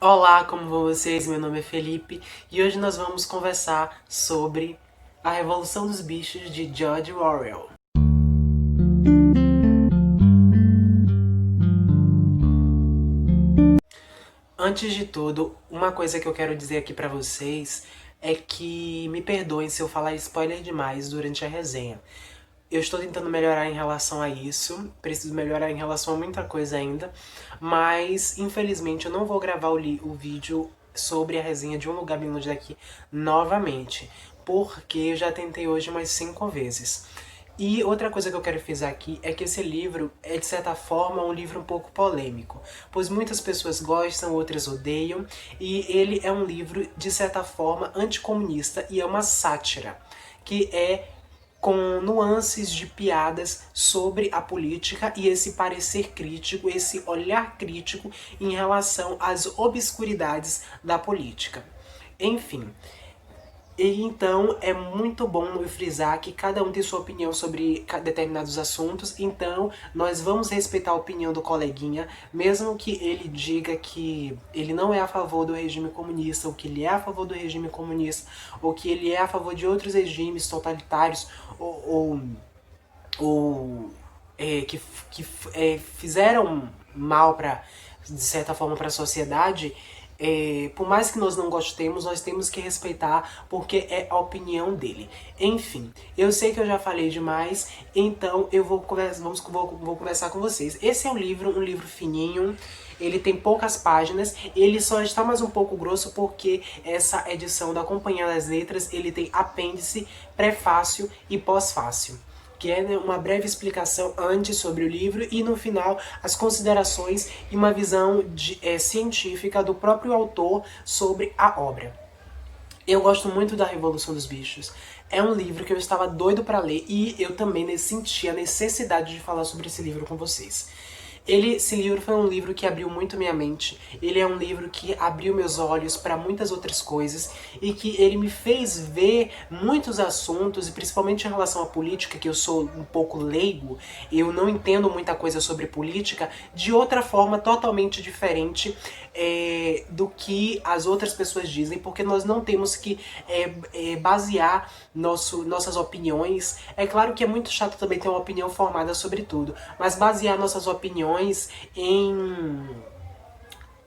Olá, como vão vocês? Meu nome é Felipe e hoje nós vamos conversar sobre A Revolução dos Bichos de George Orwell. Antes de tudo, uma coisa que eu quero dizer aqui pra vocês é que me perdoem se eu falar spoiler demais durante a resenha. Eu estou tentando melhorar em relação a isso, preciso melhorar em relação a muita coisa ainda, mas infelizmente eu não vou gravar o vídeo sobre a resenha de Um Lugar Bem Longe Daqui novamente, porque eu já tentei hoje umas 5 vezes. E outra coisa que eu quero frisar aqui é que esse livro é, de certa forma, um livro um pouco polêmico, pois muitas pessoas gostam, outras odeiam, e ele é um livro, de certa forma, anticomunista e é uma sátira, que é com nuances de piadas sobre a política e esse parecer crítico, esse olhar crítico em relação às obscuridades da política. Enfim, e então é muito bom eu frisar que cada um tem sua opinião sobre determinados assuntos, então nós vamos respeitar a opinião do coleguinha, mesmo que ele diga que ele não é a favor do regime comunista, ou que ele é a favor do regime comunista, ou que ele é a favor de outros regimes totalitários, ou que fizeram mal para, de certa forma, para a sociedade. Por mais que nós não gostemos, nós temos que respeitar, porque é a opinião dele. Enfim, eu sei que eu já falei demais, então eu vou conversar com vocês. Esse é um livro fininho, ele tem poucas páginas, ele só está mais um pouco grosso porque essa edição da Companhia das Letras, ele tem apêndice, prefácio e pós-fácio, que é uma breve explicação antes sobre o livro e no final as considerações e uma visão científica do próprio autor sobre a obra. Eu gosto muito da Revolução dos Bichos. É um livro que eu estava doido para ler e eu também senti a necessidade de falar sobre esse livro com vocês. Esse livro foi um livro que abriu muito minha mente, ele é um livro que abriu meus olhos para muitas outras coisas e que ele me fez ver muitos assuntos, e principalmente em relação à política, que eu sou um pouco leigo, eu não entendo muita coisa sobre política, de outra forma totalmente diferente do que as outras pessoas dizem, porque nós não temos que basear nossas opiniões. É claro que é muito chato também ter uma opinião formada sobre tudo, mas basear nossas opiniões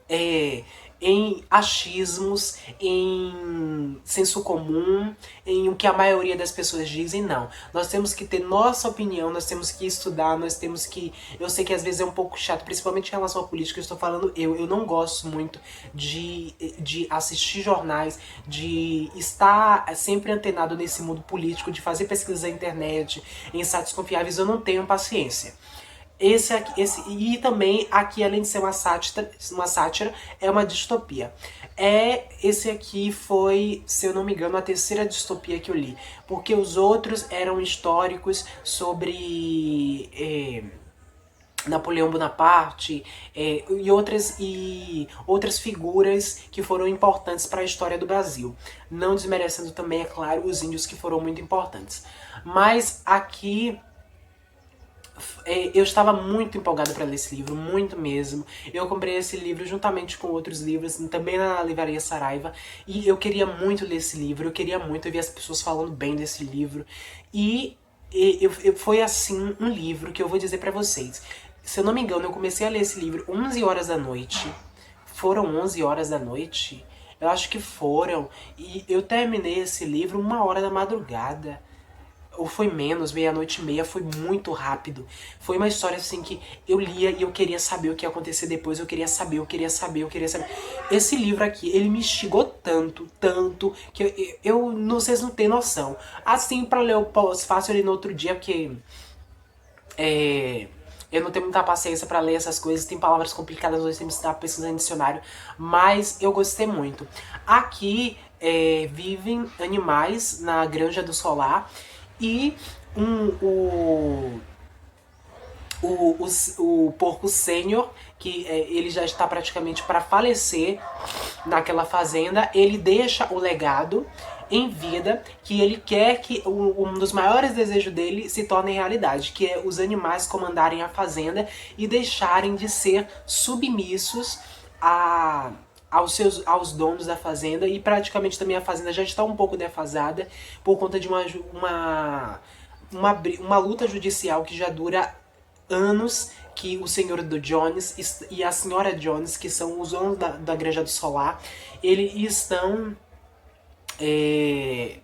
é, em achismos, em senso comum, em o que a maioria das pessoas dizem, não. Nós temos que ter nossa opinião, nós temos que estudar, nós temos que... Eu sei que às vezes é um pouco chato, principalmente em relação à política, eu estou falando eu não gosto muito de assistir jornais, de estar sempre antenado nesse mundo político, de fazer pesquisas na internet, em sites confiáveis, eu não tenho paciência. E também aqui, além de ser uma sátira, é uma distopia. Esse aqui foi, se eu não me engano, a terceira distopia que eu li, porque os outros eram históricos sobre Napoleão Bonaparte, e outras figuras que foram importantes para a história do Brasil. Não desmerecendo também, é claro, os índios, que foram muito importantes. Mas aqui eu estava muito empolgada para ler esse livro, muito mesmo. Eu comprei esse livro juntamente com outros livros, também na Livraria Saraiva, e eu queria muito ler esse livro, eu queria muito, eu vi as pessoas falando bem desse livro, foi assim um livro que eu vou dizer para vocês. Se eu não me engano, eu comecei a ler esse livro 11 horas da noite, foram 11 horas da noite? Eu acho que foram, e eu terminei esse livro 1 hora da madrugada. Ou foi menos, meia-noite e meia, foi muito rápido. Foi uma história assim que eu lia e eu queria saber o que ia acontecer depois, eu queria saber, eu queria saber, eu queria saber. Esse livro aqui, ele me instigou tanto, tanto, que eu não, vocês não têm noção. Assim, pra ler o pós-fácil ali no outro dia, porque eu não tenho muita paciência pra ler essas coisas, tem palavras complicadas, nós temos que estar pesquisando em dicionário, mas eu gostei muito. Aqui vivem animais na Granja do Solar, e o porco sênior, que ele já está praticamente para falecer naquela fazenda, ele deixa o legado em vida, que ele quer que um dos maiores desejos dele se torne realidade, que é os animais comandarem a fazenda e deixarem de ser submissos aos donos da fazenda, e praticamente também a fazenda já está um pouco defasada por conta de uma luta judicial que já dura anos, que o senhor do Jones e a senhora Jones, que são os donos da Granja do Solar, eles estão em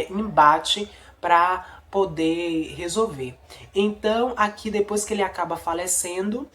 embate para poder resolver. Então, aqui depois que ele acaba falecendo,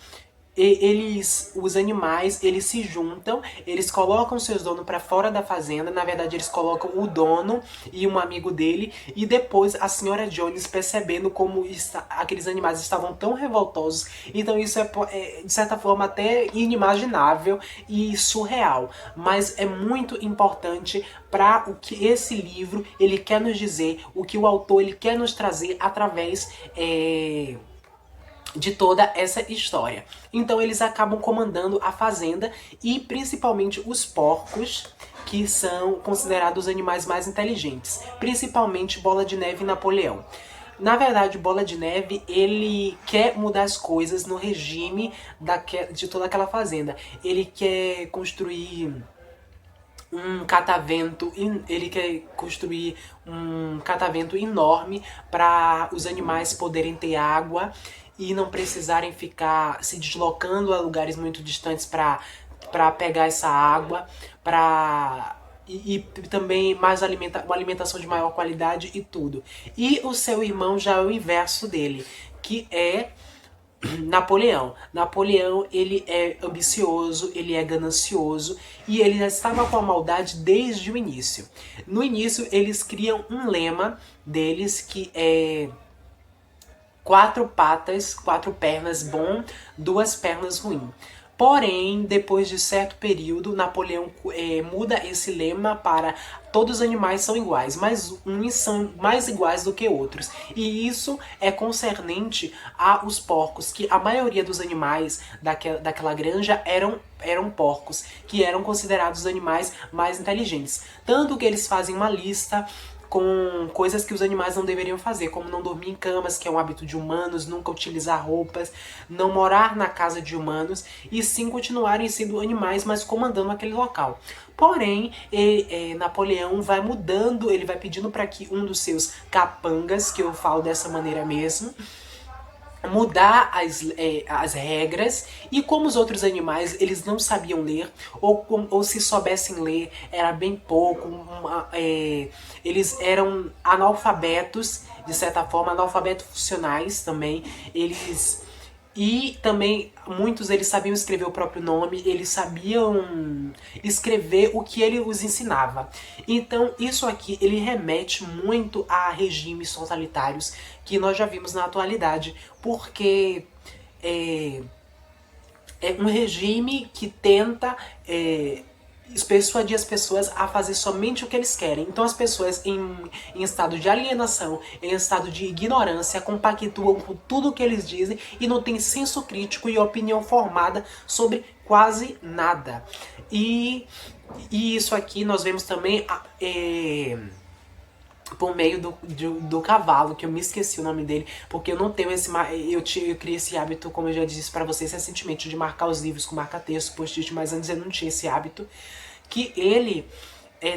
os animais, eles se juntam, eles colocam seus donos para fora da fazenda. Na verdade, eles colocam o dono e um amigo dele, e depois a senhora Jones, percebendo como aqueles animais estavam tão revoltosos. Então isso é de certa forma até inimaginável e surreal, mas é muito importante para o que esse livro ele quer nos dizer, o que o autor ele quer nos trazer através de toda essa história. Então eles acabam comandando a fazenda, e principalmente os porcos, que são considerados os animais mais inteligentes, principalmente Bola de Neve e Napoleão. Na verdade, Bola de Neve, ele quer mudar as coisas no regime de toda aquela fazenda. Ele quer construir um catavento, ele quer construir um catavento enorme para os animais poderem ter água e não precisarem ficar se deslocando a lugares muito distantes para pegar essa água, e também uma alimentação de maior qualidade e tudo. E o seu irmão já é o inverso dele, que é Napoleão. Napoleão, ele é ambicioso, ele é ganancioso, e ele já estava com a maldade desde o início. No início, eles criam um lema deles que é 4 patas, 4 pernas bom, 2 pernas ruim. Porém, depois de certo período, Napoleão muda esse lema para todos os animais são iguais, mas uns são mais iguais do que outros. E isso é concernente aos porcos, que a maioria dos animais daquela granja eram porcos, que eram considerados os animais mais inteligentes. Tanto que eles fazem uma lista com coisas que os animais não deveriam fazer, como não dormir em camas, que é um hábito de humanos, nunca utilizar roupas, não morar na casa de humanos, e sim continuarem sendo animais, mas comandando aquele local. Porém, Napoleão vai mudando, ele vai pedindo para que um dos seus capangas, que eu falo dessa maneira mesmo, mudar as regras, e como os outros animais eles não sabiam ler, ou se soubessem ler era bem pouco, eles eram analfabetos, de certa forma, analfabetos funcionais também, e também muitos eles sabiam escrever o próprio nome, eles sabiam escrever o que ele os ensinava. Então isso aqui ele remete muito a regimes totalitários que nós já vimos na atualidade, porque é um regime que tenta persuadir as pessoas a fazer somente o que eles querem. Então as pessoas em estado de alienação, em estado de ignorância, compactuam com tudo o que eles dizem e não tem senso crítico e opinião formada sobre quase nada. E isso aqui nós vemos também por meio do cavalo, que eu me esqueci o nome dele, porque eu não tenho eu criei esse hábito, como eu já disse pra vocês recentemente, de marcar os livros com marca-texto, post-it, mas antes eu não tinha esse hábito, que ele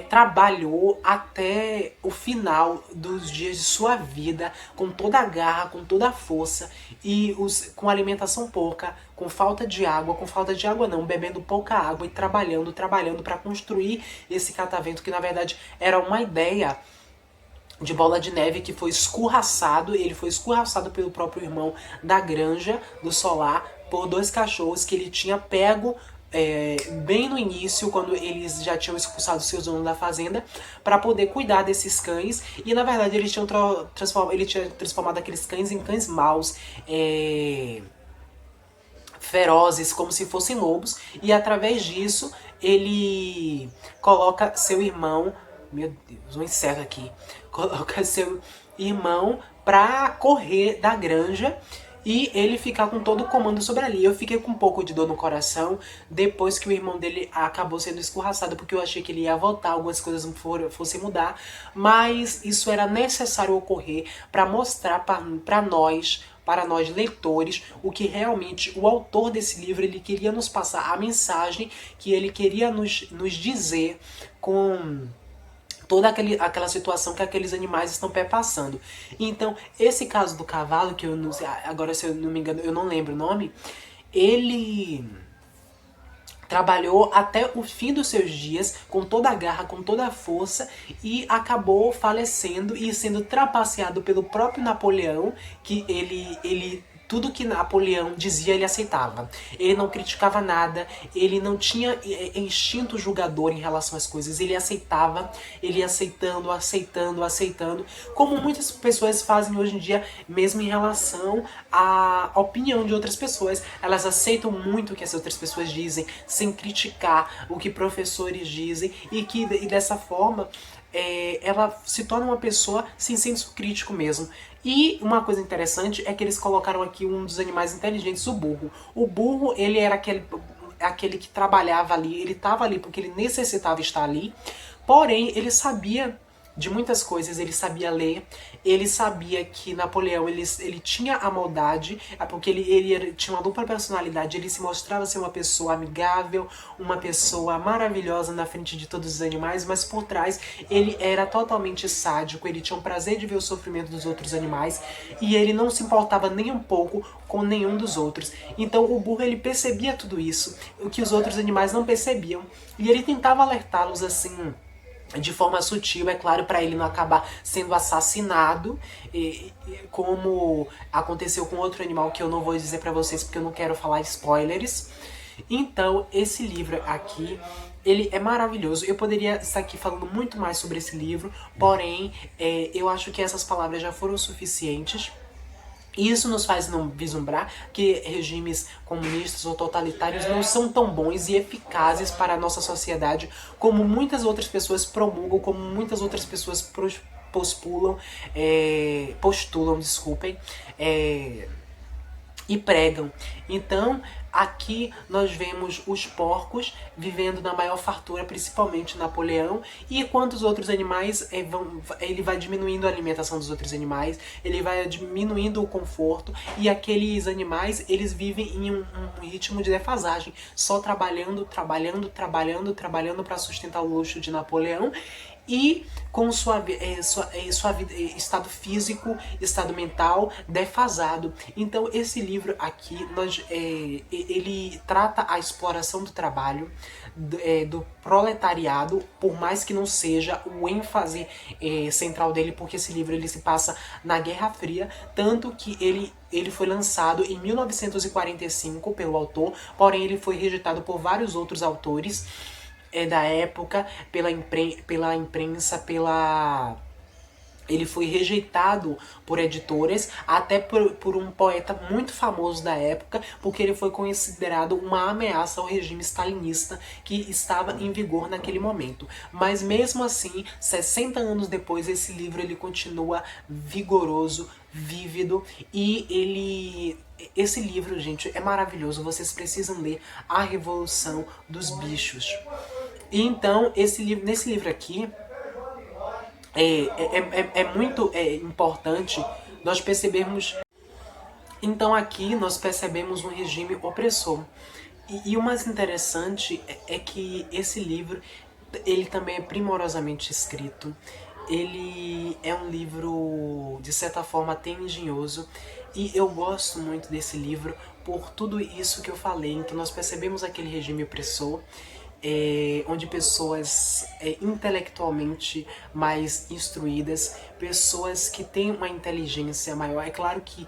trabalhou até o final dos dias de sua vida, com toda a garra, com toda a força, e com alimentação pouca, com falta de água não, bebendo pouca água e trabalhando para construir esse catavento, que na verdade era uma ideia de Bola de Neve, que foi escorraçado, ele foi escorraçado pelo próprio irmão da Granja do Solar, por 2 cachorros que ele tinha pego bem no início, quando eles já tinham expulsado seus donos da fazenda, para poder cuidar desses cães. E na verdade ele tinha transformado aqueles cães em cães maus, ferozes, como se fossem lobos, e através disso ele coloca seu irmão, meu Deus, um inseto aqui, coloca seu irmão pra correr da granja e ele ficar com todo o comando sobre ali. Eu fiquei com um pouco de dor no coração depois que o irmão dele acabou sendo escorraçado, porque eu achei que ele ia voltar, algumas coisas fossem mudar, mas isso era necessário ocorrer para mostrar para nós, para nós leitores o que realmente o autor desse livro ele queria nos passar, a mensagem que ele queria nos dizer com toda aquela situação que aqueles animais estão perpassando. Então, esse caso do cavalo, que eu não sei, agora se eu não me engano, eu não lembro o nome, ele trabalhou até o fim dos seus dias com toda a garra, com toda a força e acabou falecendo e sendo trapaceado pelo próprio Napoleão, que ele tudo que Napoleão dizia ele aceitava. Ele não criticava nada, ele não tinha instinto julgador em relação às coisas, ele aceitava, ele ia aceitando, aceitando, aceitando, como muitas pessoas fazem hoje em dia, mesmo em relação à opinião de outras pessoas. Elas aceitam muito o que as outras pessoas dizem, sem criticar o que professores dizem, e dessa forma ela se torna uma pessoa sem senso crítico mesmo. E uma coisa interessante é que eles colocaram aqui um dos animais inteligentes, o burro. O burro, ele era aquele que trabalhava ali, ele estava ali porque ele necessitava estar ali, porém ele sabia de muitas coisas, ele sabia ler, ele sabia que Napoleão ele tinha a maldade, porque ele tinha uma dupla personalidade, ele se mostrava ser uma pessoa amigável, uma pessoa maravilhosa na frente de todos os animais, mas por trás ele era totalmente sádico, ele tinha um prazer de ver o sofrimento dos outros animais e ele não se importava nem um pouco com nenhum dos outros. Então o burro ele percebia tudo isso, o que os outros animais não percebiam, e ele tentava alertá-los assim, de forma sutil, é claro, para ele não acabar sendo assassinado, como aconteceu com outro animal que eu não vou dizer para vocês porque eu não quero falar spoilers. Então, esse livro aqui, ele é maravilhoso. Eu poderia estar aqui falando muito mais sobre esse livro, porém, eu acho que essas palavras já foram suficientes. Isso nos faz não vislumbrar que regimes comunistas ou totalitários não são tão bons e eficazes para a nossa sociedade como muitas outras pessoas promulgam, como muitas outras pessoas postulam, desculpem, e pregam. Então, aqui nós vemos os porcos vivendo na maior fartura, principalmente Napoleão, e enquanto os outros animais, ele vai diminuindo a alimentação dos outros animais, ele vai diminuindo o conforto, e aqueles animais, eles vivem em um ritmo de defasagem, só trabalhando para sustentar o luxo de Napoleão, e com estado físico, estado mental defasado. Então esse livro aqui, ele trata a exploração do trabalho, do proletariado, por mais que não seja o ênfase central dele, porque esse livro ele se passa na Guerra Fria, tanto que ele foi lançado em 1945 pelo autor, porém ele foi rejeitado por vários outros autores da época, pela imprensa, ele foi rejeitado por editoras, até por um poeta muito famoso da época, porque ele foi considerado uma ameaça ao regime stalinista que estava em vigor naquele momento. Mas mesmo assim, 60 anos depois, esse livro ele continua vigoroso, vívido, e esse livro, gente, é maravilhoso. Vocês precisam ler A Revolução dos Bichos. E então, nesse livro aqui, é muito importante nós percebermos. Então aqui nós percebemos um regime opressor. E o mais interessante é que esse livro, ele também é primorosamente escrito. Ele é um livro, de certa forma, até engenhoso. E eu gosto muito desse livro por tudo isso que eu falei. Então nós percebemos aquele regime opressor, onde pessoas intelectualmente mais instruídas, pessoas que têm uma inteligência maior. É claro que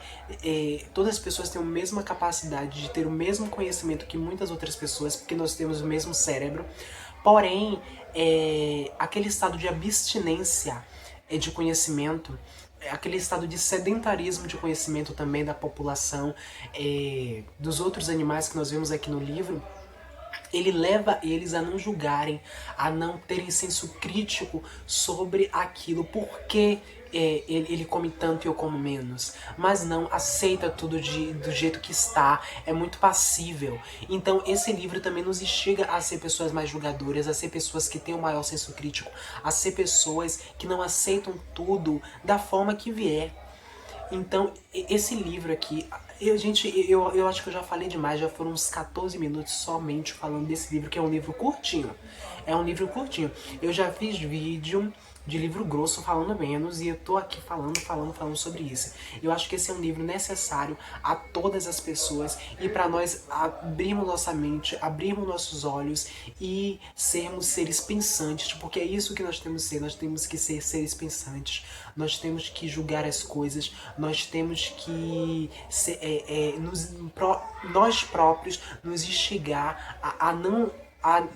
todas as pessoas têm a mesma capacidade de ter o mesmo conhecimento que muitas outras pessoas, porque nós temos o mesmo cérebro, porém, aquele estado de abstinência de conhecimento, aquele estado de sedentarismo de conhecimento também da população, dos outros animais que nós vemos aqui no livro, ele leva eles a não julgarem, a não terem senso crítico sobre aquilo, porque ele come tanto e eu como menos. Mas não, aceita tudo do jeito que está, é muito passível. Então esse livro também nos instiga a ser pessoas mais julgadoras, a ser pessoas que têm um maior senso crítico, a ser pessoas que não aceitam tudo da forma que vier. Então, esse livro aqui, gente, eu acho que eu já falei demais, já foram uns 14 minutos somente falando desse livro, que é um livro curtinho. É um livro curtinho. Eu já fiz vídeo de livro grosso falando menos e eu tô aqui falando sobre isso. Eu acho que esse é um livro necessário a todas as pessoas e para nós abrirmos nossa mente, abrirmos nossos olhos e sermos seres pensantes, porque é isso que nós temos que ser. Nós temos que ser seres pensantes, nós temos que julgar as coisas, nós temos que ser, nós próprios nos instigar a não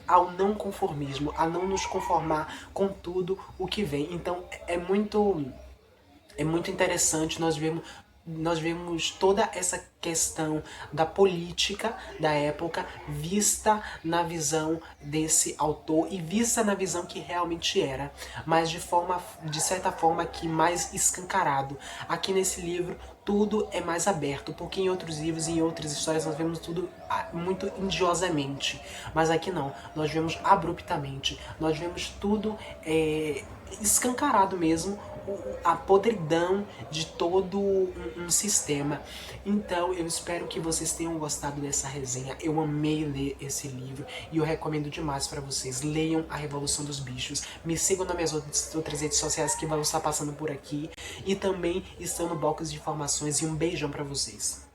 ao não conformismo, a não nos conformar com tudo o que vem. Então é muito interessante nós vemos toda essa questão da política da época vista na visão desse autor e vista na visão que realmente era, mas de certa forma aqui mais escancarado. Aqui nesse livro tudo é mais aberto, porque em outros livros e em outras histórias nós vemos tudo muito indiosamente, mas aqui não, nós vemos abruptamente, nós vemos tudo escancarado mesmo, a podridão de todo um sistema. Então eu espero que vocês tenham gostado dessa resenha. Eu amei ler esse livro e eu recomendo demais para vocês. Leiam A Revolução dos Bichos. Me sigam nas minhas outras redes sociais que vão estar passando por aqui e também estão no box de informações. E um beijão para vocês.